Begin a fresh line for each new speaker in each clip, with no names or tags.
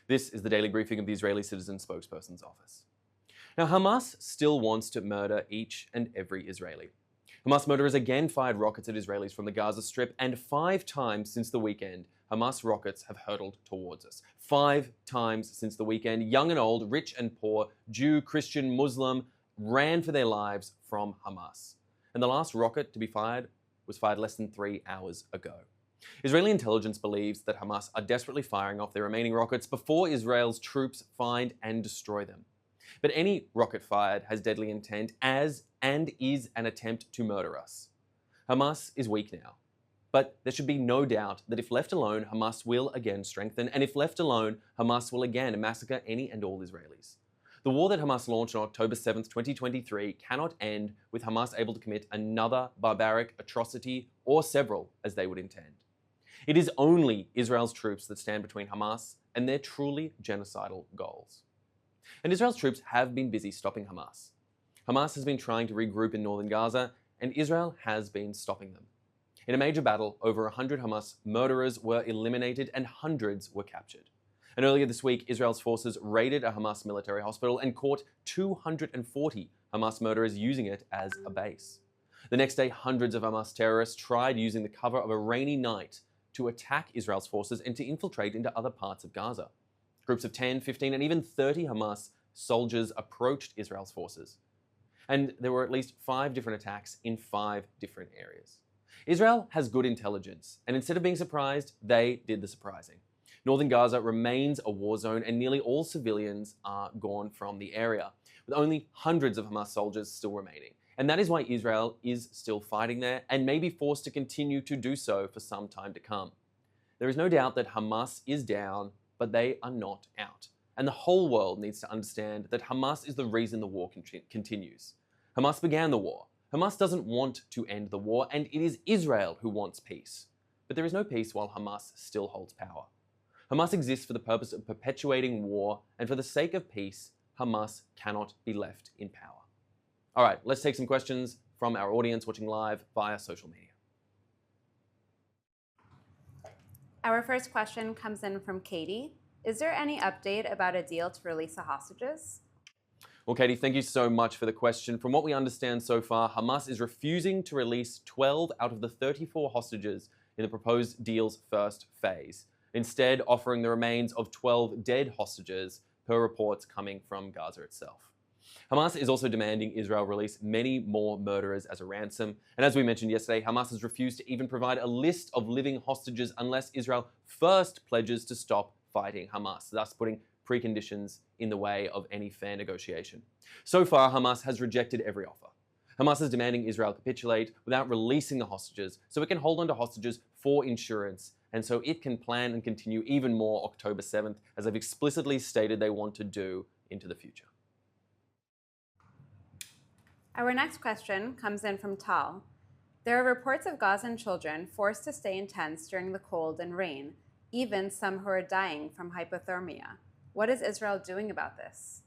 This is the daily briefing of the Israeli Citizen Spokesperson's office. Now, Hamas still wants to murder each and every Israeli. Hamas murderers again fired rockets at Israelis from the Gaza Strip, and 5 times since the weekend, Hamas rockets have hurtled towards us. 5 times since the weekend, young and old, rich and poor, Jew, Christian, Muslim, ran for their lives from Hamas. And the last rocket to be fired was fired less than 3 hours ago. Israeli intelligence believes that Hamas are desperately firing off their remaining rockets before Israel's troops find and destroy them. But any rocket fired has deadly intent as and is an attempt to murder us. Hamas is weak now, but there should be no doubt that if left alone, Hamas will again strengthen, and if left alone, Hamas will again massacre any and all Israelis. The war that Hamas launched on October 7th, 2023 cannot end with Hamas able to commit another barbaric atrocity or several as they would intend. It is only Israel's troops that stand between Hamas and their truly genocidal goals. And Israel's troops have been busy stopping Hamas. Hamas has been trying to regroup in northern Gaza, and Israel has been stopping them. In a major battle, over 100 Hamas murderers were eliminated and hundreds were captured. And earlier this week, Israel's forces raided a Hamas military hospital and caught 240 Hamas murderers using it as a base. The next day, hundreds of Hamas terrorists tried using the cover of a rainy night to attack Israel's forces and to infiltrate into other parts of Gaza. Groups of 10, 15, and even 30 Hamas soldiers approached Israel's forces. And there were at least 5 different attacks in 5 different areas. Israel has good intelligence, and instead of being surprised, they did the surprising. Northern Gaza remains a war zone, and nearly all civilians are gone from the area, with only hundreds of Hamas soldiers still remaining. And that is why Israel is still fighting there and may be forced to continue to do so for some time to come. There is no doubt that Hamas is down, but they are not out. And the whole world needs to understand that Hamas is the reason the war continues. Hamas began the war. Hamas doesn't want to end the war, and it is Israel who wants peace. But there is no peace while Hamas still holds power. Hamas exists for the purpose of perpetuating war, and for the sake of peace, Hamas cannot be left in power. All right, let's take some questions from our audience watching live via social media.
Our first question comes in from Katie. Is there any update about a deal to release the hostages?
Well, Katie, thank you so much for the question. From what we understand so far, Hamas is refusing to release 12 out of the 34 hostages in the proposed deal's first phase, instead offering the remains of 12 dead hostages, per reports coming from Gaza itself. Hamas is also demanding Israel release many more murderers as a ransom. And as we mentioned yesterday, Hamas has refused to even provide a list of living hostages unless Israel first pledges to stop fighting Hamas, thus putting preconditions in the way of any fair negotiation. So far, Hamas has rejected every offer. Hamas is demanding Israel capitulate without releasing the hostages so it can hold on to hostages for insurance and so it can plan and continue even more October 7th, as they've explicitly stated they want to do into the future.
Our next question comes in from Tal. There are reports of Gazan children forced to stay in tents during the cold and rain, even some who are dying from hypothermia. What is Israel doing about this?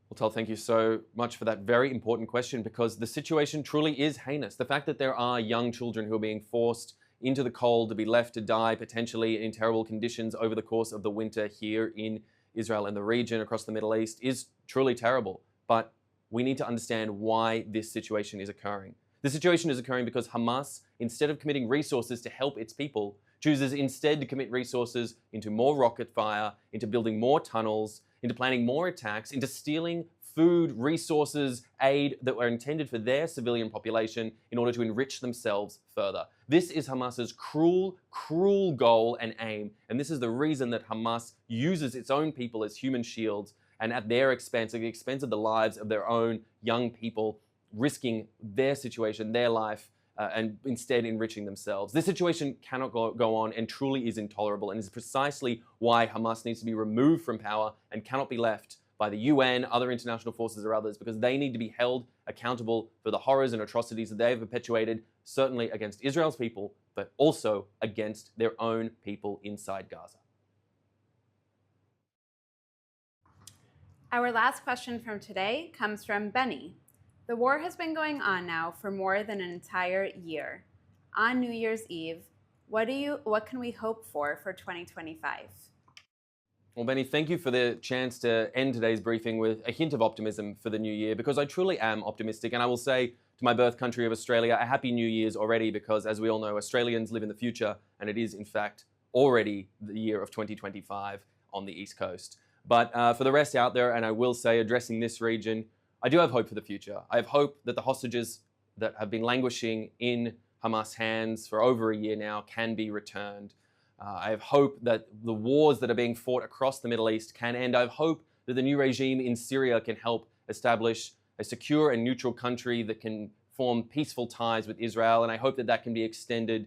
Well, Tal, thank you so much for that very important question, because the situation truly is heinous. The fact that there are young children who are being forced into the cold to be left to die potentially in terrible conditions over the course of the winter here in Israel and the region across the Middle East is truly terrible. But we need to understand why this situation is occurring. The situation is occurring because Hamas, instead of committing resources to help its people, chooses instead to commit resources into more rocket fire, into building more tunnels, into planning more attacks, into stealing food, resources, aid that were intended for their civilian population in order to enrich themselves further. This is Hamas's cruel, cruel goal and aim, and this is the reason that Hamas uses its own people as human shields, and at their expense, at the expense of the lives of their own young people, risking their situation, their life, and instead enriching themselves. This situation cannot go on and truly is intolerable, and is precisely why Hamas needs to be removed from power and cannot be left by the UN, other international forces or others, because they need to be held accountable for the horrors and atrocities that they have perpetuated, certainly against Israel's people, but also against their own people inside Gaza.
Our last question from today comes from Benny. The war has been going on now for more than an entire year. On New Year's Eve, what can we hope for 2025?
Well, Benny, thank you for the chance to end today's briefing with a hint of optimism for the new year, because I truly am optimistic. And I will say to my birth country of Australia, a happy New Year's already, because as we all know, Australians live in the future, and it is, in fact, already the year of 2025 on the East Coast. But for the rest out there, and I will say, addressing this region, I do have hope for the future. I have hope that the hostages that have been languishing in Hamas hands for over a year now can be returned. I have hope that the wars that are being fought across the Middle East can end. I have hope that the new regime in Syria can help establish a secure and neutral country that can form peaceful ties with Israel. And I hope that that can be extended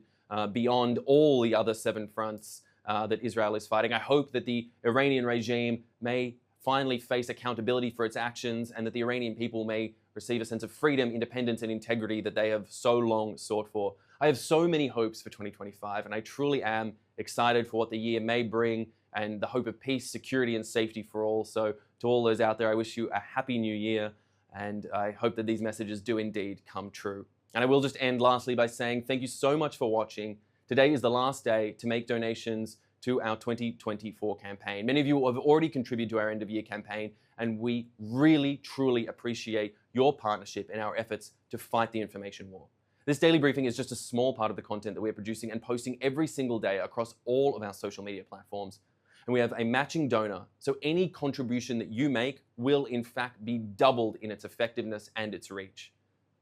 beyond all the other 7 fronts that Israel is fighting. I hope that the Iranian regime may finally face accountability for its actions, and that the Iranian people may receive a sense of freedom, independence, and integrity that they have so long sought for. I have so many hopes for 2025, and I truly am excited for what the year may bring, and the hope of peace, security, and safety for all. So to all those out there, I wish you a happy new year, and I hope that these messages do indeed come true. And I will just end lastly by saying thank you so much for watching. Today is the last day to make donations to our 2024 campaign. Many of you have already contributed to our end of year campaign, and we really, truly appreciate your partnership in our efforts to fight the information war. This daily briefing is just a small part of the content that we're producing and posting every single day across all of our social media platforms. And we have a matching donor, so any contribution that you make will in fact be doubled in its effectiveness and its reach.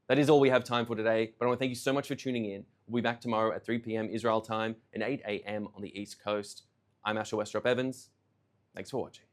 That is all we have time for today, but I want to thank you so much for tuning in. We'll be back tomorrow at 3 p.m. Israel time and 8 a.m. on the East Coast. I'm Asher Westropp-Evans. Thanks for watching.